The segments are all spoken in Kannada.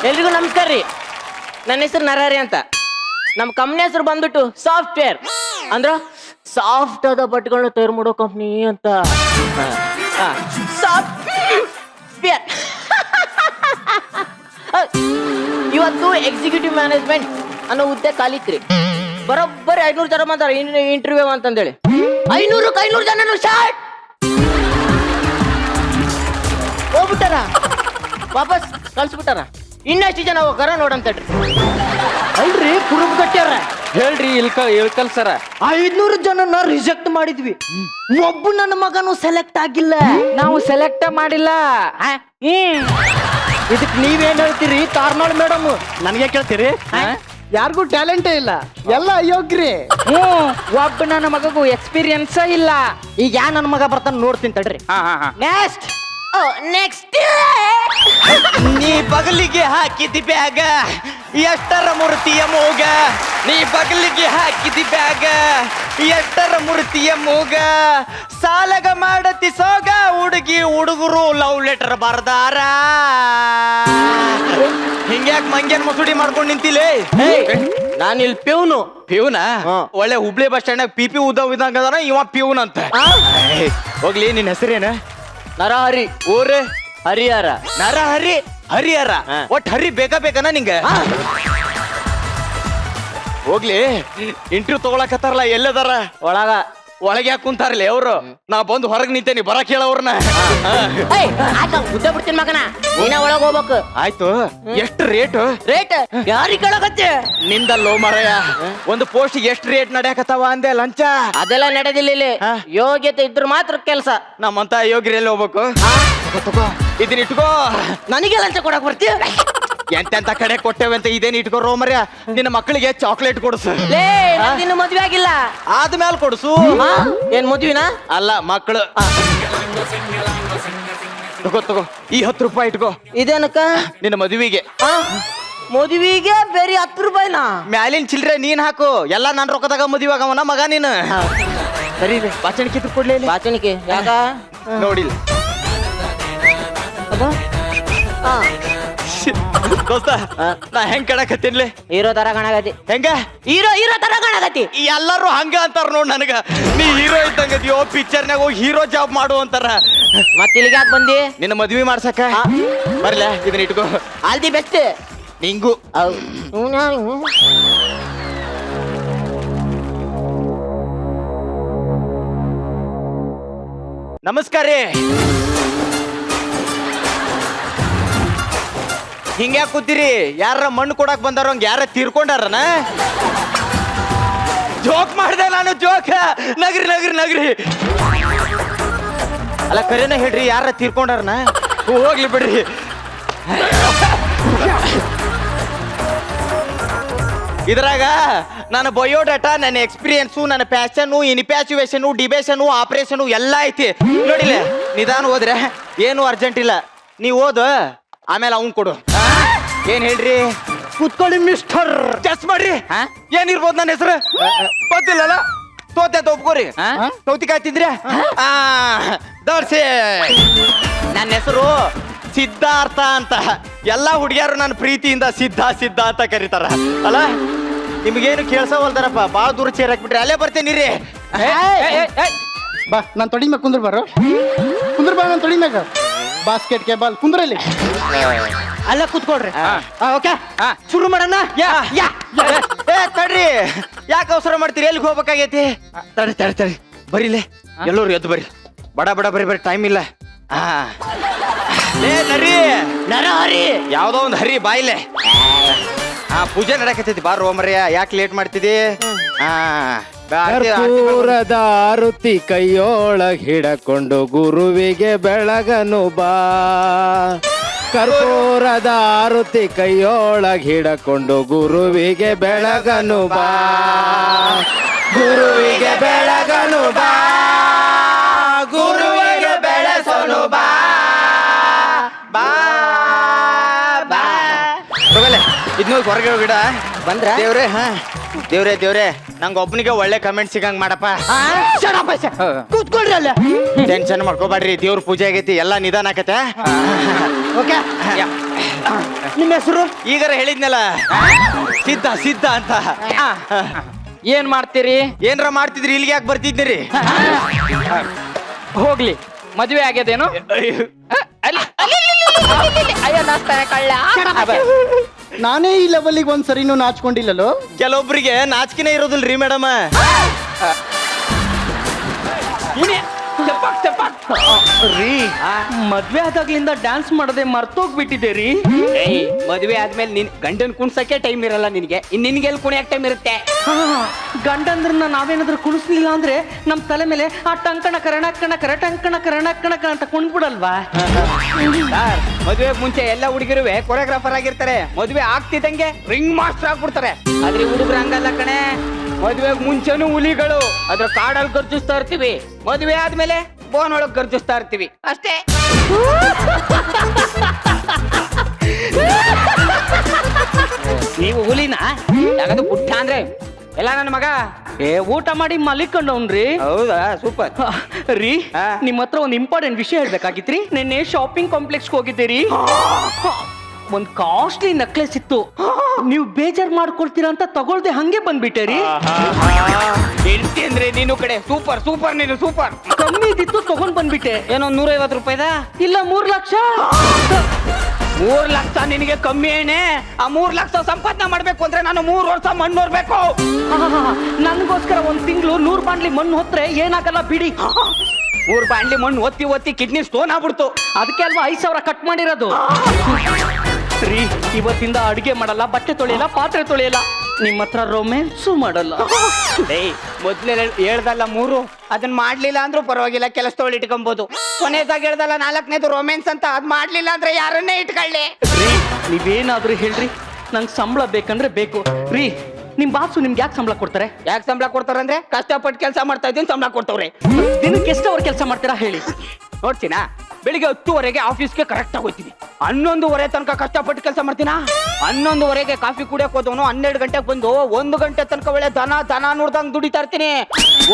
ಎಲ್ರಿಗೂ ನಮಸ್ಕಾರ ರೀ. ನನ್ನ ಹೆಸರು ನರಹರಿ ಅಂತ. ನಮ್ಮ ಕಂಪ್ನಿ ಹೆಸರು ಬಂದ್ಬಿಟ್ಟು ಸಾಫ್ಟ್ವೇರ್ ಅಂದ್ರ ಸಾಫ್ಟ್ ಆದ ಬಟ್ಟೆಗಳನ್ನ ತಯಾರು ಮಾಡೋ ಕಂಪ್ನಿ ಅಂತ. ಸಾಫ್ಟ್ವೇರ್ ಇವತ್ತು ಎಕ್ಸಿಕ್ಯೂಟಿವ್ ಮ್ಯಾನೇಜ್ಮೆಂಟ್ ಅನ್ನೋ ಹುದ್ದೆ ಖಾಲಿತ್ರಿ. ಬರೋಬ್ಬರಿ 500 ಜನ ಬಂದಾರ ಇಂಟರ್ವ್ಯೂ ಅಂತಂದೇಳಿ. 500 ಜನ ಶಾರ್ಟ್ ಹೋಗ್ಬಿಟ್ಟಾರ, ವಾಪಸ್ ಕಳ್ಸ್ಬಿಟ್ಟಾರ. ಇನ್ನೆಷ್ಟು ಜನ ಹೋಗಾರ ನೋಡಂತಡ್ರಿ. ಅಲ್ರಿ ಕುರುಬ್ ಕಟ್ಟ್ಯಾರ. ಹೇಳ್ರಿ ಇಳ್ಕಲ್ ಸರ. 500 ಜನನ ರಿಜೆಕ್ಟ್ ಮಾಡಿದ್ವಿ. ಒಬ್ಬ ನನ್ನ ಮಗನು ಸೆಲೆಕ್ಟ್ ಆಗಿಲ್ಲ. ನಾವು ಸೆಲೆಕ್ಟ್ ಮಾಡಿಲ್ಲ. ಇದಕ್ ನೀವೇನ್ ಹೇಳ್ತೀರಿ ಕಾರ್ನಾಳ್ ಮೇಡಮ್? ನನಗೆ ಕೇಳ್ತೀರಿ? ಯಾರಿಗೂ ಟ್ಯಾಲೆಂಟೇ ಇಲ್ಲ, ಎಲ್ಲ ಅಯೋಗ್ರಿ. ಒಬ್ಬ ನನ್ನ ಮಗಗೂ ಎಕ್ಸ್ಪೀರಿಯನ್ಸ್ ಇಲ್ಲ. ಈಗ ಯಾ ನನ್ನ ಮಗ ಬರ್ತಾನ ನೋಡ್ತೀನಿ ತಡ್ರಿ. ನೆಕ್ಸ್ಟ್ ನೆಕ್ಸ್ಟ್ ನೀ ಬಗಲಿಗೆ ಹಾಕಿದಿ ಬ್ಯಾಗ ಎಷ್ಟರ ಮೂರ್ತಿಯ ಮೂಗ. ನೀ ಬಗಲಿಗೆ ಹಾಕಿದಿ ಬ್ಯಾಗ ಎಷ್ಟರ ಮೂರ್ತಿಯ ಮೂಗ. ಸಾಲಗ ಮಾಡತಿ ಸೋಗ ಹುಡುಗಿ ಹುಡುಗರು ಲವ್ ಲೆಟರ್ ಬರ್ದಾರ. ಹಿಂಗ್ಯಾಕ್ ಮಂಗ್ಯಾನ್ ಮಸೂಡಿ ಮಾಡ್ಕೊಂಡ್ ನಿಂತಿಲೇ? ನಾನು ಇಲ್ಲಿ ಪ್ಯೂನು. ಪ್ಯೂನ ಒಳ್ಳೆ ಹುಬ್ಳಿ ಬಸ್ ಸ್ಟ್ಯಾಂಡ್ ಪಿಪಿ ಉದ್ದವ್ ಇದ್ದಂಗ ಅದಾನ ಇವ ಪ್ಯೂನ್ ಅಂತ. ಹೋಗ್ಲಿ ನಿನ್ ಹೆಸರೇನ? ನರಹರಿ. ಊರೇ ಹರಿಹರ. ನರಹರಿ ಹರಿಹರ. ಒಟ್ ಹರಿ ಬೇಕನ ನಿಂಗ? ಹೋಗ್ಲಿ ಇಂಟರ್ವ್ಯೂ ತಗೊಳಕತ್ತಾರಲ್ಲ ಎಲ್ಲದಾರ? ಒಳಗ. ಒಳಗೆ ಯಾಕೆ ಕುಂತಾರಲ್ಲ ಅವ್ರು? ನಾ ಬಂದು ಹೊರಗ್ ನಿಂತೇನಿ, ಬರಕ್ ಹೇಳವ್ರನ್ನ. ಹುದ್ದೆ ಬಿಡ್ತೀನಿ ಮಗನ, ನೀನ ಒಳಗ್ ಹೋಗ್ಬೇಕು. ಆಯ್ತು, ಎಷ್ಟು ರೇಟ್? ರೇಟ್ ಯಾರಿಗೆ ಕೇಳಕತ್ತೆ? ನಿಂದಲ್ಲೋ ಮರಯ. ಒಂದು ಪೋಸ್ಟ್ ಎಷ್ಟು ರೇಟ್ ನಡೆಯಕತ್ತಾವ ಅಂದೆ? ಲಂಚ ಅದೆಲ್ಲ ನಡೆದಿಲ್ಲ ಇಲ್ಲಿ. ಯೋಗ್ಯತೆ ಇದ್ರ ಮಾತ್ರ ಕೆಲಸ. ನಮ್ಮಂತ ಯೋಗ್ಯರು ಎಲ್ಲಿ ಹೋಗ್ಬೇಕು? ಇದನ್ನ ಇಟ್ಕೋ. ನನಗೆ ಲಂಚ ಕೊಡಕ್ ಬರ್ತೀಯ? ಎಂತೆಂತ ಕಡೆ ಕೊಟ್ಟೇವೆ ಅಂತ ಇದೇನು ಇಟ್ಕೋ ರೋಮರ್ಯ. ನಿನ್ನ ಮಕ್ಕಳಿಗೆ ಚಾಕ್ಲೇಟ್ ಕೊಡ್ಸು. ಇನ್ನು ಮದ್ವೆ ಆಗಿಲ್ಲ, ಆದ್ಮೇಲೆ ಕೊಡ್ಸು. ಏನ್ ಮದ್ವಿನ? ಅಲ್ಲ ಮಕ್ಕಳು. ತಗೋ ಈ 10 ರೂಪಾಯಿ ಇಟ್ಕೋ. ಇದೇನಕ್ಕ? ನಿನ್ನ ಮದುವೆಗೆ. ಮದುವಿಗೆ ಬೇರೆ 10 ರೂಪಾಯಿನ? ಮ್ಯಾಲಿನ ಚಿಲ್ರೆ ನೀನ್ ಹಾಕು, ಎಲ್ಲ ನನ್ ರೊಕ್ಕದಾಗ ಮದುವೆ ಆಗವನ ಮಗ ನೀನು. ಸರಿ ಬಾಚಣಿಕೆ ಕೊಡ್ಲಿ. ಬಾಚಣಿಕೆ ಯಾಕ? ನೋಡಿಲ್ಲ ದೋಸ್ತ, ನಾ ಹೆಂಗ್ ಕಣಕತ್ತೀನ್ಲೆ? ಹೀರೋ ತರ ಕಾಣಕತ್ತಿ. ಹೆಂಗ? ಹೀರೋ ತರ ಕಾಣಕತ್ತಿ. ಎಲ್ಲರೂ ಹಂಗ ಅಂತಾರ ನೋಡ್ ನನಗ. ನೀ ಹೀರೋ ಇದ್ದಂಗದಿಯೋ, ಪಿಕ್ಚರ್ನಾಗ ಹೋಗಿ ಹೀರೋ ಜಾಬ್ ಮಾಡು ಅಂತಾರ. ಮತ್ ಇಲ್ಲಿಗೆ ಯಾಕೆ ಬಂದಿ? ನಿನ್ನ ಮದ್ವಿ ಮಾಡ್ಸಕ. ಬರ್ಲ ಇದನ್ನ ಇಟ್ಕೋ. ಆಲ್ ದಿ ಬೆಸ್ಟ್ ನಿಂಗು. ನಮಸ್ಕಾರ ರೀ. ಹಿಂಗ್ಯಾಕ್ ಕೂತೀರಿ? ಯಾರ ಮಣ್ಣು ಕೊಡಕ್ ಬಂದಾರ? ಯಾರ ತೀರ್ಕೊಂಡಾರನ? ಜೋಕ್ ಮಾಡಿದೆ ನಾನು, ಜೋಕ್. ನಗ್ರಿ. ಅಲ್ಲ ಕರೆನ ಹೇಳ್ರಿ, ಯಾರ ತೀರ್ಕೊಂಡಾರನ? ಹೋಗ್ಲಿ ಬಿಡ್ರಿ. ಇದ್ರಾಗ ನನ್ನ ಬಯೋಡಾಟಾ, ನನ್ನ ಎಕ್ಸ್ಪೀರಿಯನ್ಸು, ನನ್ನ ಪ್ಯಾಷನ್ನು, ಇನ್ಪ್ಯಾಚುವೇಷನು, ಡಿಬೇಷನು, ಆಪರೇಷನು ಎಲ್ಲ ಐತಿ. ನೋಡಿಲ್ಲ, ನಿಧಾನ ಹೋದ್ರೆ ಏನು ಅರ್ಜೆಂಟ್ ಇಲ್ಲ. ನೀವು ಓದ, ಆಮೇಲೆ ಅವ್ನ್ ಕೊಡು. ಏನ್ ಹೇಳ್ರಿ? ಕೂತ್ಕೊಳ್ಳಿ ಮಿಸ್ಟರ್. ಚೆಸ್ ಮಾಡ್ರಿ. ಏನಿರ್ಬೋದು ನನ್ನ ಹೆಸರು? ಗೊತ್ತಿಲ್ಲಲ್ಲ? ತೋತೆ ಒಪ್ಕೋರಿ. ಸೌತಿಕಾಯಿ ತಿಂದ್ರೆ ದೋರ್ಸಿ. ನನ್ನ ಹೆಸರು ಸಿದ್ಧಾರ್ಥ ಅಂತ. ಎಲ್ಲಾ ಹುಡುಗಿಯರು ನನ್ನ ಪ್ರೀತಿಯಿಂದ ಸಿದ್ಧ ಅಂತ ಕರೀತಾರ. ಅಲ್ಲ ನಿಮ್ಗೇನು ಕೇಳ್ಸವಲ್ದಾರಪ್ಪ, ಬಾಳ ದೂರ ಚೇರ್ ಹಾಕ್ಬಿಟ್ರಿ. ಅಲ್ಲೇ ಬರ್ತೇನೆ ರೀ. ಬಾ, ನಾನು ತೊಡಿ ಮ್ಯಾಗ ಕುಂದ್ರ ಬಾರ. ಕುಂದ್ರ ಬಾ, ನಾನು ತೊಡಿ ಮ್ಯಾಗ. ಬಾಸ್ಕೆಟ್ಗೆ ಬಾಲ್ ಕುಂದ್ರಲ್ಲಿ. ಅಲ್ಲ ಕೂತ್ಕೊಳ್ರಿ. ಓಕೆ, ಶುರು ಮಾಡೋಣ. ತಡ್ರಿ, ಯಾಕೆ ಅವಸರ ಮಾಡ್ತೀರಿ? ಎಲ್ಲಿಗೆ ಹೋಗ್ಬೇಕಾಗೈತಿ? ತಡಿ ಬರೀಲೆ. ಎಲ್ಲರೂ ಎದ್ದು ಬರ್ರಿ. ಬಡ ಬರೀ ಟೈಮ್ ಇಲ್ಲ. ನರಹರಿ. ಯಾವ್ದೋ ಒಂದು ಹರಿ ಬಾಯಿಲೆ. ಪೂಜೆ ನಡಕತ್ತೈತಿ. ಬಾರ ರೋಮರ್ಯ, ಯಾಕೆ ಲೇಟ್ ಮಾಡ್ತಿದಿ? ಕರ್ಪೂರದ ಆರುತಿ ಕೈಯೊಳಗ್ ಹಿಡಕೊಂಡು ಗುರುವಿಗೆ ಬೆಳಗನು ಬಾ. ಕರ್ಪೂರದ ಆರುತಿ ಕೈಯೊಳಗ್ ಹಿಡಕೊಂಡು ಗುರುವಿಗೆ ಬೆಳಗನು ಬಾ. ಗುರುವಿಗೆ ಬೆಳಗನು ಬಾ. ಗುರುವಿಗೆ ಬೆಳಸನು ಬಾ. ಇದ್ನೂ ಹೊರಗೆ ಹೋಗಿಡ ಬಂದ್ರ? ದೇವ್ರೆ ನಂಗೆ ಒಬ್ಬನಿಗೆ ಒಳ್ಳೆ ಕಮೆಂಟ್ ಸಿಗಂಗ್ ಮಾಡಪ್ಪ. ಕೂತ್ಕೊಳ್ರಿ ಅಲ್ಲ. ಟೆನ್ಷನ್ ಮಾಡ್ಕೋಬೇಡ್ರಿ, ದೇವ್ರ ಪೂಜೆ ಆಗೈತಿ, ಎಲ್ಲ ನಿಧಾನ ಆಕತೆ. ಓಕೆ ನಿಮ್ಮ ಹೆಸರು? ಈಗಾರ ಹೇಳಿದ್ನಲ್ಲ ಸಿದ್ಧ ಸಿದ್ಧ ಅಂತ. ಏನ್ ಮಾಡ್ತೀರಿ? ಏನ್ರ ಮಾಡ್ತಿದ್ರಿ ಇಲ್ಲಿಗೆ ಯಾಕೆ ಬರ್ತಿದ್ದೀರಿ? ಹೋಗ್ಲಿ, ಮದ್ವೆ ಆಗ್ಯದೇನು? ಅಯ್ಯೋ ನಾಸ್ತಾನೆ ಕಳ್ಳ. ನಾನೇ ಈ ಲೆವೆಲ್ಗೆ ಒಂದ್ಸರಿನೂ ನಾಚ್ಕೊಂಡಿಲ್ಲಲ್ಲೋ. ಕೆಲವೊಬ್ರಿಗೆ ನಾಚಿಕೆನೇ ಇರೋದಿಲ್ರಿ ಮೇಡಮ್. ರೀ, ಮದ್ವೆ ಆದಾಗ್ಲಿಂದ ಡ್ಯಾನ್ಸ್ ಮಾಡದೆ ಮರ್ತೋಗ್ಬಿಟ್ಟಿದೆ ರೀ. ಮದುವೆ ಆದ್ಮೇಲೆ ನಿನ್ ಗಂಡನ್ ಕುಣ್ಸಕ್ಕೆ ಟೈಮ್ ಇರಲ್ಲ ನಿನಗೆ. ನಿನ್ಗೆಲ್ಲಿ ಕುಣಿಯಕ್ ಟೈಮ್ ಇರುತ್ತೆ? ಗಂಡಂದ್ರನ್ನ ನಾವೇನಾದ್ರೂ ಕುಣಿಸ್ಲಿಲ್ಲ ಅಂದ್ರೆ ನಮ್ ತಲೆ ಮೇಲೆ ಆ ಟಂಕಣ ಕರಣಕ್ಕಣ ಅಂತ ಕುಣ್ಬಿಡಲ್ವಾ? ಮದುವೆ ಮುಂಚೆ ಎಲ್ಲ ಹುಡುಗಿರುವೆ ಕೊರಿಯೋಗ್ರಾಫರ್ ಆಗಿರ್ತಾರೆ. ಮದುವೆ ಆಗ್ತಿದ್ದಂಗೆ ರಿಂಗ್ ಮಾಸ್ಟರ್ ಆಗ್ಬಿಡ್ತಾರೆ. ಆದ್ರೆ ಹುಡುಗರು ಹಂಗಲ್ಲ ಕಣೆ. ಮದುವೆಗೆ ಮುಂಚೆನೂ ಹುಲಿಗಳು, ಅದ್ರ ಕಾಡಲ್ಲಿ ಗರ್ಜಿಸ್ತಾ ಇರ್ತೀವಿ. ಮದುವೆ ಆದ್ಮೇಲೆ ಬೋನ್ ಒಳಗ್ ಗರ್ಜಿಸ್ತಾ ಇರ್ತೀವಿ ಅಷ್ಟೇ. ನೀವು ಹುಲಿನ ಯಾಕಂದ್ರೆ ಪುಟ್ಟ ಅಂದ್ರೆ ಎಲ್ಲ ನನ್ನ ಮಗ ಊಟ ಮಾಡಿ ಮಲಿಕೊಂಡವ್ನ್ರಿ. ಹೌದಾ? ಸೂಪರ್ ರೀ, ಹಾ. ನಿಮ್ ಹತ್ರ ಒಂದ್ ಇಂಪಾರ್ಟೆಂಟ್ ವಿಷಯ ಹೇಳ್ಬೇಕಾಗಿತ್ರಿ. ನಿನ್ನೆ ಶಾಪಿಂಗ್ ಕಾಂಪ್ಲೆಕ್ಸ್ ಹೋಗಿದ್ದೀರಿ. ಒಂದ್ ಕಾಸ್ಟ್ಲಿ ನೆಕ್ಲೆಸ್ ಇತ್ತು. ನೀವು ಬೇಜಾರ್ ಮಾಡ್ಕೊಳ್ತೀರಾ ಅಂತ ತಗೊಳ್ದೆ ಹಂಗೆ ಬಂದ್ಬಿಟ್ಟೆ ರೀ. ಹೆಂಡತಿ ಅಂದ್ರೆ ನೀನು ಕಡೆ ಸೂಪರ್ ಸೂಪರ್, ನೀನು ಸೂಪರ್. ಕಮ್ಮಿ ಇದ್ದಿತ್ತು ತಗೊಂಡ್ ಬಂದ್ಬಿಟ್ಟೆ. ಏನೋ 150 ರೂಪಾಯಿದ? ಇಲ್ಲ 3 ಲಕ್ಷ. 3 ಲಕ್ಷ ನಿನಗೆ ಕಮ್ಮಿ ಏನೇ? ಆ 3 ಲಕ್ಷ ಸಂಪಾದನೆ ಮಾಡ್ಬೇಕು ಅಂದ್ರೆ ನಾನು 3 ವರ್ಷ ಮಣ್ಣು ಹೊರ್ಬೇಕು. ನನ್ಗೋಸ್ಕರ ಒಂದ್ ತಿಂಗಳು 100 ಬಾಂಡ್ಲಿ ಮಣ್ಣು ಹೊತ್ರೆ ಏನಾಗಲ್ಲ ಬಿಡಿ. 3 ಬಾಂಡ್ಲಿ ಮಣ್ಣು ಒತ್ತಿ ಒತ್ತಿ ಕಿಡ್ನಿ ಸ್ಟೋನ್ ಆಗ್ಬಿಡ್ತು. ಅದಕ್ಕೆ ಅಲ್ವಾ 5,000 ಕಟ್ ಮಾಡಿರೋದು. ರೀ, ಇವತ್ತಿಂದ ಅಡಿಗೆ ಮಾಡಲ್ಲ, ಬಟ್ಟೆ ತೊಳೆಯಲ್ಲ, ಪಾತ್ರೆ ತೊಳೆಯಲ್ಲ, ನಿಮ್ಮ ಹತ್ರ ರೊಮ್ಯಾನ್ಸು ಮಾಡಲ್ಲ. ಮೊದ್ಲೇ ಹೇಳ್ದಲ್ಲ 3, ಅದನ್ನ ಮಾಡ್ಲಿಲ್ಲ ಅಂದ್ರೂ ಪರವಾಗಿಲ್ಲ, ಕೆಲಸದವಳು ಇಟ್ಕೊಬಹುದು. ಕೊನೆದಾಗ ಹೇಳ್ದಲ್ಲ 4ನೇದು ರೊಮ್ಯಾನ್ಸ್ ಅಂತ, ಅದ್ ಮಾಡ್ಲಿಲ್ಲ ಅಂದ್ರೆ ಯಾರನ್ನೇ ಇಟ್ಕೊಳ್ಳಿ. ರೀ, ನೀವೇನಾದ್ರೂ ಹೇಳ್ರಿ, ನಂಗೆ ಸಂಬಳ ಬೇಕಂದ್ರೆ ಬೇಕು. ರೀ, ನಿಮ್ ಬಾಸು ನಿಮ್ಗೆ ಯಾಕೆ ಸಂಬಳ ಕೊಡ್ತಾರೆ? ಯಾಕೆ ಸಂಬಳ ಕೊಡ್ತಾರಂದ್ರೆ ಕಷ್ಟಪಟ್ಟು ಕೆಲಸ ಮಾಡ್ತಾ ಇದ್ದೀನಿ, ಸಂಬಳ ಕೊಡ್ತವ್ರೆ. ದಿನಕ್ಕೆ ಎಷ್ಟು ಅವರ್ ಕೆಲಸ ಮಾಡ್ತೀರಾ ಹೇಳಿ? ನೋಡ್ತೀನಾ, ಬೆಳಿಗ್ಗೆ 10:30ಗೆ ಆಫೀಸ್ಗೆ ಕರೆಕ್ಟ್ ಆಗಿ ಹೋಗ್ತೀನಿ. 11:30 ತನಕ ಕಷ್ಟಪಟ್ಟು ಕೆಲಸ ಮಾಡ್ತೀನಾ. 11:30ಗೆ ಕಾಫಿ ಕುಡಿಯಕ್ ಹೋದವನು 12 ಗಂಟೆಗೆ ಬಂದು 1 ಗಂಟೆ ತನಕ ಒಳ್ಳೆ ದನ ನೋಡ್ದಂಗ್ ದುಡಿತಾ ಇರ್ತೀನಿ.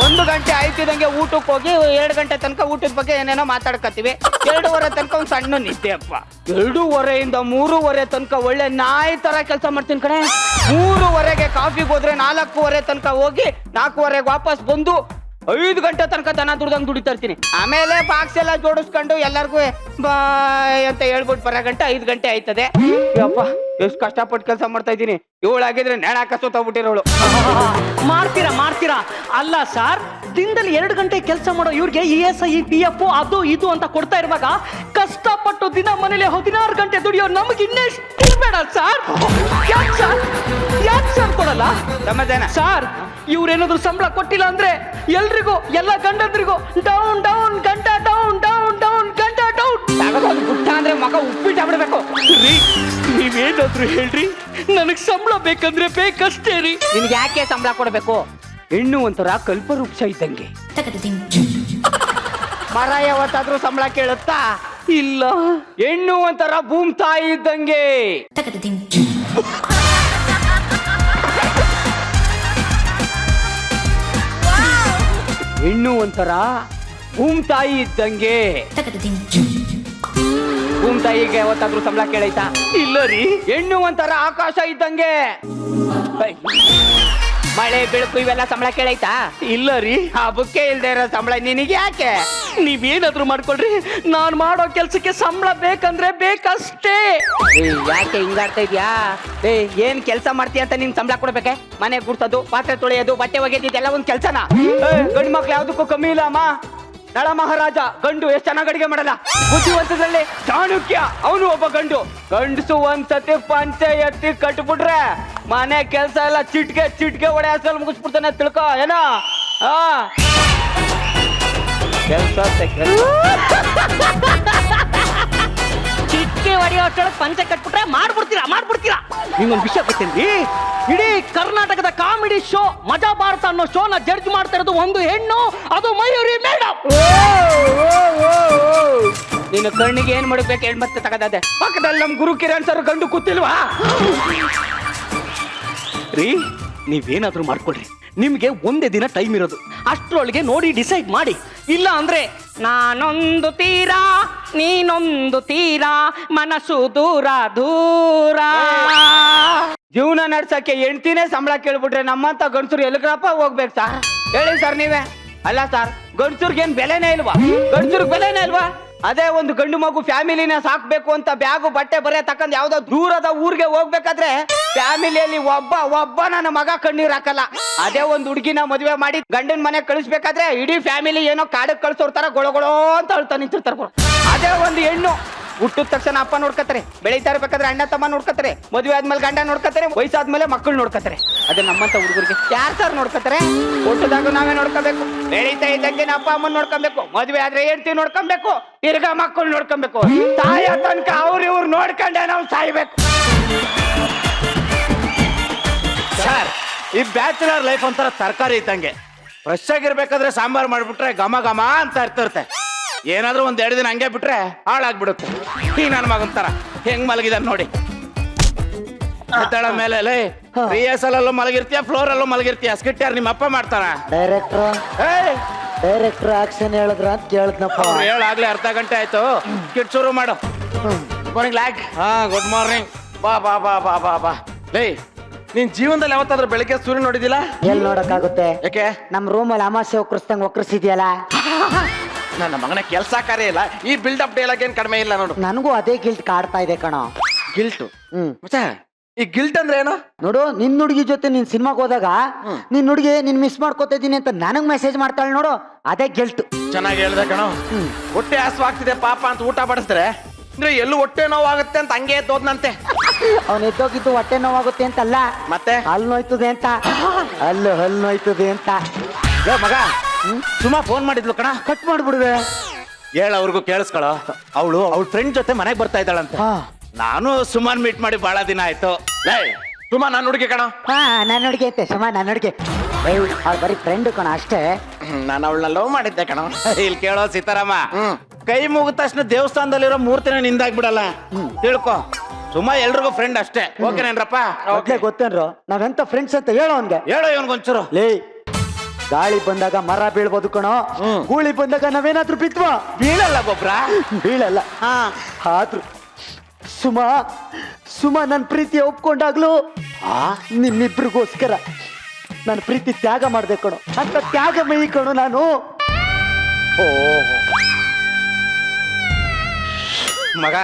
1 ಗಂಟೆ ಆಯ್ತಿದಂಗೆ ಊಟಕ್ಕೆ ಹೋಗಿ 2 ಗಂಟೆ ತನಕ ಊಟದ ಬಗ್ಗೆ ಏನೇನೋ ಮಾತಾಡ್ಕತ್ತೀವಿ. 2:30 ತನಕ ಒಂದು ಸಣ್ಣ ನಿದ್ದೆ ಅಪ್ಪ. 2:30ಯಿಂದ 3:30 ತನಕ ಒಳ್ಳೆ ನಾಯಿ ತರ ಕೆಲಸ ಮಾಡ್ತೀನಿ ಕಣೆ. 3:30ಗೆ ಕಾಫಿಗೆ ಹೋದ್ರೆ 4:15 ತನಕ ಹೋಗಿ 4:15ಗೆ ವಾಪಸ್ ಬಂದು 5 ಗಂಟೆ ತನಕ ದನ ದುಡ್ದಂಗ್ ದುಡಿತಾ ಇರ್ತೀನಿ. ಆಮೇಲೆ ಬಾಕ್ಸ್ ಎಲ್ಲ ಜೋಡಿಸ್ಕೊಂಡು ಎಲ್ಲರಿಗೂ ಬಾಯ್ ಅಂತ ಹೇಳ್ಬಿಟ್ಟು ಬರೋ ಗಂಟೆ 5 ಗಂಟೆ ಆಯ್ತದೆ. ಯಪ್ಪ, ಎಷ್ಟು ಕಷ್ಟಪಟ್ಟು ಕೆಲಸ ಮಾಡ್ತಾ ಇದ್ದೀನಿ. ಇವಳಾಗಿದ್ರೆ ನೇಣ ಕಸೋತಾಗ್ಬಿಟ್ಟಿರೋಳು. ಮಾಡ್ತೀರಾ ಅಲ್ಲ ಸರ್, ದಿನದಲ್ಲಿ 2 ಗಂಟೆ ಕೆಲಸ ಮಾಡೋ ಇವ್ರಿಗೆ ESI PF ಅದು ಇದು ಅಂತ ಕೊಡ್ತಾ ಇರುವಾಗ ಕಷ್ಟಪಟ್ಟು ದಿನ ಮನೇಲಿ 16 ಗಂಟೆ ದುಡಿಯೋ ನಮ್ಗೆ ಇನ್ನೆಷ್ಟು ಬೇಡ ಸರ್? ಯಾಕೆ ಸರ್ ಕೊಡಲ್ಲ? ಸಮಾಧಾನ ಸರ್, ಇವ್ರೇನಾದ್ರು ಸಂಬಳ ಕೊಟ್ಟಿಲ್ಲ ಅಂದ್ರೆ ಎಲ್ರಿಗೂ, ಎಲ್ಲ ಗಂಡಂದ್ರಿಗೂ ಡೌನ್ ಡೌನ್ ಗಂಟ ಡೌನ್ ಡೌನ್ ಡೌನ್ ಗಂಟ ಡೌನ್. ತಗೋದು ಪುಟ್ಟ ಅಂದ್ರೆ ಮಗ ಉಪ್ಪಿಟ್ಟು ಬಿಡ್ಬೇಕು. ರೀ, ನೀವೇನಾದ್ರು ಹೇಳ್ರಿ, ನನಗ್ ಸಂಬಳ ಬೇಕಂದ್ರೆ ಬೇಕಷ್ಟೇ ರೀ. ನಿನ್ಗೆ ಯಾಕೆ ಸಂಬಳ ಕೊಡ್ಬೇಕು? ಹೆಣ್ಣು ಒಂಥರ ಕಲ್ಪವೃಕ್ಷ ಇದ್ದಂಗೆ. ಮರ ಯಾವತ್ತಾದ್ರೂ ಸಂಬಳ ಕೇಳುತ್ತಾ? ಇಲ್ಲ. ಹೆಣ್ಣು ಒಂಥರ ಭೂಮಿ ತಾಯಿ ಇದ್ದಂಗೆ. ಹೆಣ್ಣು ಒಂಥರ ಭೂಮಿ ತಾಯಿ ಇದ್ದಂಗೆ. ಭೂಮಿ ತಾಯಿಗೆ ಯಾವತ್ತಾದ್ರೂ ಸಂಬಳ ಕೇಳೈತಾ? ಇಲ್ಲ ರೀ. ಹೆಣ್ಣು ಒಂಥರ ಆಕಾಶ ಇದ್ದಂಗೆ. ಮಳೆ ಬೆಳಕು ಇವೆಲ್ಲ ಸಂಬಳ ಕೇಳೈತಾ? ಇಲ್ಲ ರೀ. ಹಬ್ಬಕ್ಕೆ ಇಲ್ದೇ ಇರೋ ಸಂಬಳ ನಿನಗೆ ಯಾಕೆ? ನೀವೇನಾದ್ರೂ ಮಾಡ್ಕೊಳ್ರಿ, ನಾನ್ ಮಾಡೋ ಕೆಲ್ಸಕ್ಕೆ ಸಂಬಳ ಬೇಕಂದ್ರೆ ಬೇಕಷ್ಟೇ. ಯಾಕೆ ಹಿಂಗಾಡ್ತಾ ಇದ್ಯಾ? ಏನ್ ಕೆಲಸ ಮಾಡ್ತೀಯ ಅಂತ ನಿನ್ ಸಂಬಳ ಕೊಡ್ಬೇಕೆ? ಮನೆ ಗುಡ್ಸೋದು, ಪಾತ್ರೆ ತೊಳೆಯೋದು, ಬಟ್ಟೆ ಒಗೆಯೋದು ಇದೆಲ್ಲ ಒಂದ್ ಕೆಲ್ಸನ? ಗಂಡು ಮಕ್ಳು ಯಾವ್ದಕ್ಕೂ ಕಮ್ಮಿ ಇಲ್ಲ ಅಮ್ಮ. ನಳ ಮಹಾರಾಜ ಗಂಡು ಎಷ್ಟು ಚೆನ್ನಾಗಿ ಅಡಿಗೆ ಮಾಡಲ್ಲ. ಬುದ್ಧಿವಂತದಲ್ಲಿ ಚಾಣಕ್ಯ, ಅವನು ಒಬ್ಬ ಗಂಡು. ಗಂಡಸು ಒಂದ್ಸತಿ ಪಂಚೆ ಎತ್ತಿ ಕಟ್ಬಿಟ್ರೆ ಮನೆ ಕೆಲ್ಸ ಎಲ್ಲ ಚಿಟ್ಕೆ ಒಡೆ ಹಾಸಲ್ ಮುಗಿಸ್ಬಿಡ್ತಾನೆ ತಿಳ್ಕೊ. ಏನೋ ಕೆಲ್ಸ ಚಿಟ್ಕೆ ಹೊಡೆಯೋ ಅಷ್ಟೊಳಗೆ ಪಂಚೆ ಕಟ್ಬಿಟ್ರೆ ಮಾಡ್ಬಿಡ್ತೀರಾ. ನಿಮ್ಗೊಂದು ವಿಷಯ ಗೊತ್ತೇನ್ರಿ? ಇಡೀ ಕರ್ನಾಟಕದ ಕಾಮಿಡಿ ಶೋ ಮಜಾ ಭಾರತ ಅನ್ನೋ ಶೋನ ಜಡ್ಜ್ ಮಾಡ್ತಾ ಇರೋದು ಒಂದು ಹೆಣ್ಣು, ಅದು ಮಯೂರಿ ಮೇಡಮ್. ನೀನು ಕಣ್ಣಿಗೆ ಏನ್ ಮಾಡ್ಬೇಕು ಹೇಳಿ ಮತ್ತೆ ತಗದೆ. ಪಕ್ಕದಲ್ಲಿ ನಮ್ ಗುರು ಕಿರಣ್ ಸರ್ ಗಂಡು ಕೂತಿಲ್ವಾ? ರೀ, ನೀವೇನಾದ್ರೂ ಮಾಡ್ಕೊಳ್ರಿ, ನಿಮ್ಗೆ ಒಂದೇ ದಿನ ಟೈಮ್ ಇರೋದು. ಅಷ್ಟ್ರೊಳಗೆ ನೋಡಿ ಡಿಸೈಡ್ ಮಾಡಿ. ಇಲ್ಲ ಅಂದ್ರೆ ನಾನೊಂದು ತೀರಾ ನೀನೊಂದು ತೀರಾ ಮನಸ್ಸು ದೂರ ದೂರ. ಜೀವನ ನಡ್ಸಕ್ಕೆ ಹೆಂಡ್ತಿನೇ ಸಂಬಳ ಕೇಳ್ಬಿಟ್ರೆ ನಮ್ಮಂತ ಗಂಡಸರು ಎಲ್ಗ್ರಪ್ಪ ಹೋಗ್ಬೇಕು ಸರ್? ಹೇಳಿ ಸರ್ ನೀವೇ. ಅಲ್ಲ ಸರ್, ಗಂಡಸರ್ಗೇನ್ ಬೆಲೆನೇ ಇಲ್ವಾ? ಗಂಡಸರ್ಗ್ ಬೆಲೆನೇ ಇಲ್ವಾ? ಅದೇ ಒಂದು ಗಂಡು ಮಗು ಫ್ಯಾಮಿಲಿನ ಸಾಕ್ಬೇಕು ಅಂತ ಬ್ಯಾಗು ಬಟ್ಟೆ ಬರೆ ತಕೊಂಡ್ ಯಾವ್ದೋ ದೂರದ ಊರಿಗೆ ಹೋಗ್ಬೇಕಾದ್ರೆ ಫ್ಯಾಮಿಲಿಯಲ್ಲಿ ಒಬ್ಬ ನನ್ನ ಮಗ ಕಣ್ಣೀರ್ ಹಾಕಲ್ಲ. ಅದೇ ಒಂದು ಹುಡುಗಿನ ಮದುವೆ ಮಾಡಿ ಗಂಡನ ಮನೆ ಕಳಿಸ್ಬೇಕಾದ್ರೆ ಇಡೀ ಫ್ಯಾಮಿಲಿ ಏನೋ ಕಾಡಕ್ ಕಳ್ಸೋರ್ ತರ ಗೊಳಗೊಳೋ ಅಂತ ಅಳ್ತಾ ನಿಂತಿರ್ತಾರ. ಅದೇ ಒಂದು ಹೆಣ್ಣು ಹುಟ್ಟಿದ ತಕ್ಷಣ ಅಪ್ಪ ನೋಡ್ಕತ್ತಾರೆ, ಬೆಳೀತಾ ಇರ್ಬೇಕಾದ್ರೆ ಅಣ್ಣ ತಮ್ಮ ನೋಡ್ಕತ್ತಾರೆ, ಮದುವೆ ಆದ್ಮೇಲೆ ಗಂಡ ನೋಡ್ಕತ್ತಾರೆ, ವಯಸ್ಸಾದ್ಮೇಲೆ ಮಕ್ಕಳು ನೋಡ್ಕತ್ತಾರೆ. ಅದೇ ನಮ್ಮಂತ ಹುಡುಗರಿಗೆ ಯಾರು ಸರ್ ನೋಡ್ಕತ್ತಾರೆ? ಹುಟ್ಟದಾಗ ನಾವೇ ನೋಡ್ಕೊಬೇಕು, ಬೆಳೀತಾ ಇದ್ದಂಗೆ ಅಪ್ಪ ಅಮ್ಮನ್ ನೋಡ್ಕೊಬೇಕು, ಮದುವೆ ಆದ್ರೆ ಹೆಂಡ್ತಿ ನೋಡ್ಕೊಬೇಕು, ತಿರ್ಗಾ ಮಕ್ಕಳು ನೋಡ್ಕೊಬೇಕು. ತಾಯ ತನಕ ಇವ್ರು ನೋಡ್ಕೊಂಡೆ ನಾವು ಸಾಯ್ಬೇಕು. ಸರ್, ಈ ಬ್ಯಾಚುಲರ್ ಲೈಫ್ ಒಂಥರ ತರಕಾರಿ ಇದ್ದಂಗೆ. ಫ್ರೆಶ್ ಆಗಿರ್ಬೇಕಾದ್ರೆ ಸಾಂಬಾರ್ ಮಾಡ್ಬಿಟ್ರೆ ಘಮ ಘಮ ಅಂತ ಇರ್ತಿರುತ್ತೆ. ಏನಾದ್ರೂ ಒಂದ್ 2 ದಿನ ಹಂಗೆ ಬಿಟ್ರೆ ಹಾಳಾಗ್ಬಿಡುತ್ತೆ. ಈ ನನ್ನ ಮಗನ್ ತರ ಹೆಂಗ್ ಮಲಗಿದಾರ ನೋಡಿ. ಮೇಲೆ ರಿಹರ್ಸಲ್ ಅಲ್ಲೂ ಮಲಗಿರ್ತೀಯ, ಫ್ಲೋರ್ ಅಲ್ಲೂ ಮಲಗಿರ್ತೀಯ. ಸ್ಕಿಟ್ ಯಾರು ನಿಮ್ಮ ಅಪ್ಪ ಮಾಡ್ತಾರ? ಡೈರೆಕ್ಟರ್ ಆಕ್ಷನ್ ಹೇಳಿದ್ರ ಅಂತ ಕೇಳಿದ್ನಪ್ಪ. ಹೇಳಾಗ್ಲೇ ಅರ್ಧ ಗಂಟೆ ಆಯ್ತು, ಸ್ಕಿಟ್ ಶುರು ಮಾಡು. Good morning lac. Good morning. ಬಾ ಬಾ ಬಾ ಬಾ ಬಾ ಬಾ. ಲೇ, ನೀನ್ ಜೀವನದಲ್ಲಿ ಯಾವತ್ತಾದ್ರೂ ಬೆಳಿಗ್ಗೆ ಸೂರ್ಯ ನೋಡಿದಿಲ್ಲ? ಎಲ್ಲಿ ನೋಡಕ್ಕಾಗುತ್ತೆ? ಯಾಕೆ? ನಮ್ ರೂಮಲ್ಲಿ ಅಮಾಸೆ ಒಕ್ಕರಿಸ್ದಂಗ್ ಒಕ್ಕರಿಸಿದ್ಯಲ್ಲ. ನನ್ನ ಮಗನ ಕೆಲ್ಸ ಕಾರ್ಯ ಇಲ್ಲ, ಈ ಬಿಲ್ಡಪ್ ಡೈಲಾಗ್ ಏನ್ ಕಡಿಮೆ ಇಲ್ಲ ನೋಡು. ನನಗೂ ಅದೇ ಗಿಲ್ಟ್ ಕಾಡ್ತಾ ಇದೆ ಕಣೋ. ಗಿಲ್ಟು? ಈ ಗಿಲ್ಟ್ ಅಂದ್ರೆ ಏನು? ನೋಡು, ನಿನ್ ಹುಡುಗಿ ಜೊತೆ ನೀನ್ ಸಿನಿಮಾಗ್ ಹೋದಾಗ ನಿನ್ ಹುಡುಗಿ ನೀನ್ ಮಿಸ್ ಮಾಡ್ಕೋತಾ ಇದೀನಿ ಅಂತ ನನಗ್ ಮೆಸೇಜ್ ಮಾಡ್ತಾಳೆ ನೋಡು, ಅದೇ ಗಿಲ್ಟ್. ಚೆನ್ನಾಗಿ ಹೇಳ್ದೆ ಕಣೋ. ಹೊಟ್ಟೆ ಹಸುವಾಗ್ತಿದೆ ಪಾಪ ಅಂತ ಊಟ ಬಡಿಸಿದ್ರೆ ಅಂದ್ರೆ ಎಲ್ಲೂ ಹೊಟ್ಟೆ ನೋವಾಗುತ್ತೆ ಅಂತ ಹಂಗೆ ಎದ್ದೋದ್ನಂತೆ. ಅವ್ನು ಎದ್ದೋಗಿದ್ದು ಹೊಟ್ಟೆ ನೋವಾಗುತ್ತೆ ಅಂತಲ್ಲ, ಮತ್ತೆ ಹಲ್ಲು ನೋಯ್ತದೆ ಅಂತ. ಹಲ್ಲು ನೋಯ್ತದೆ ಅಂತ. ಮಗ ಸುಮಾ ಫೋನ್ ಮಾಡಿದ್ಲು ಕಣ. ಕಟ್ ಮಾಡ್ಬಿಡುವೆ. ಹೇಳ ಅವ್ರಿಗೂ ಕೇಳಿಸ್ಕೊಳ. ಅವಳು ಅವ್ಳ ಫ್ರೆಂಡ್ ಜೊತೆ ಮನೆಗೆ ಬರ್ತಾ ಇದ್ದಾಳಂತೆ. ನಾನು ಸುಮಾನ್ ಮೀಟ್ ಮಾಡಿ ಬಹಳ ದಿನ ಆಯ್ತು. ಸುಮಾ ನಾನು ಹುಡುಗಿ ಕಣ. ನಾನು ಹುಡುಗಿ ಐತೆ ಸುಮಾ, ನಾನು ಹುಡುಗಿ. ಅವ್ಳು ಬರೀ ಫ್ರೆಂಡ್ ಕಣ ಅಷ್ಟೇ. ನಾನು ಅವಳನ್ನ ಲವ್ ಮಾಡಿದ್ದೆ ಕಣ. ಇಲ್ಲಿ ಕೇಳೋ ಸೀತಾರಾಮ, ಕೈ ಮುಗಿದ ತಕ್ಷಣ ದೇವಸ್ಥಾನದಲ್ಲಿರೋ ಮೂರ್ತಿನ ನಿಂದಾಗ್ಬಿಡಲ್ಲ, ತಿಳ್ಕೊ. ಸುಮಾ ಎಲ್ರಿಗೂ ಫ್ರೆಂಡ್ ಅಷ್ಟೇ. ಓಕೆನೇನ್ರಪ್ಪ? ಗೊತ್ತೇನ್ರು ನಾವೆಂತ ಫ್ರೆಂಡ್ಸ್ ಅಂತ ಹೇಳೋ ಅವ್ನ್ಗೆ. ಹೇಳೋ ಇವನ್ಗೊಂಚೂರು. ಲೇ, ಗಾಳಿ ಬಂದಾಗ ಮರ ಬೀಳ್ಬೋದು ಕಣೋ, ಗೂಳಿ ಬಂದಾಗ ನಾವೇನಾದ್ರೂ ಬಿತ್ವಾ? ಬೀಳಲ್ಲ ಗೊಬ್ರ, ಬೀಳಲ್ಲ. ಆದ್ರೂ ಸುಮಾ ನನ್ನ ಪ್ರೀತಿ ಒಪ್ಕೊಂಡಾಗ್ಲು ನಿಮ್ಮಿಬ್ರಿಗೋಸ್ಕರ ನನ್ನ ಪ್ರೀತಿ ತ್ಯಾಗ ಮಾಡ್ದೆ ಕಣೋ. ಅಂತ ತ್ಯಾಗ ಮೈ ಕಣೋ ನಾನು. ಮಗ,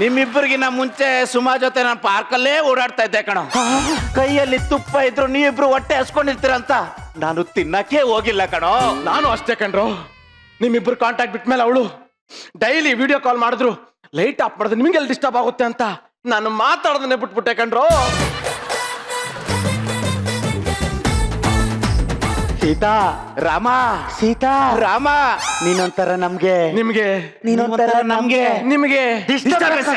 ನಿಮ್ಮಿಬ್ಬರಿಗಿನ್ನ ಮುಂಚೆ ಸುಮಾ ಜೊತೆ ನಾನು ಪಾರ್ಕಲ್ಲೇ ಓಡಾಡ್ತಾ ಇದ್ದೆ ಕಣೋ. ಕೈಯಲ್ಲಿ ತುಪ್ಪ ಇದ್ರು ನೀವಿಬ್ರು ಹೊಟ್ಟೆ ಹಸ್ಕೊಂಡಿರ್ತೀರ ಅಂತ ನಾನು ತಿನ್ನಕ್ಕೆ ಹೋಗಿಲ್ಲ ಕಣೋ. ನಾನು ಅಷ್ಟೇ ಕಣ್ರು. ನಿಮ್ಮಿಬ್ರು ಕಾಂಟ್ಯಾಕ್ಟ್ ಬಿಟ್ಮೇಲೆ ಅವಳು ಡೈಲಿ ವಿಡಿಯೋ ಕಾಲ್ ಮಾಡಿದ್ರು ಲೈಟ್ ಆಫ್ ಮಾಡಿದ್ರೆ ನಿಮ್ಗೆಲ್ಲಿ ಡಿಸ್ಟರ್ಬ್ ಆಗುತ್ತೆ ಅಂತ ನಾನು ಮಾತಾಡೋದನ್ನೇ ಬಿಟ್ಬಿಟ್ಟೆ ಕಣ್ರು. ಸೀತಾ, ರಾಮ, ಸೀತಾ, ರಾಮ, ನೀನೊಂಥರ ನಮ್ಗೆ, ನಿಮ್ಗೆ, ನೀನೊಂಥರ ನಮ್ಗೆ, ನಿಮ್ಗೆ ಡಿಸ್ಟರ್ಬೆನ್ಸ್.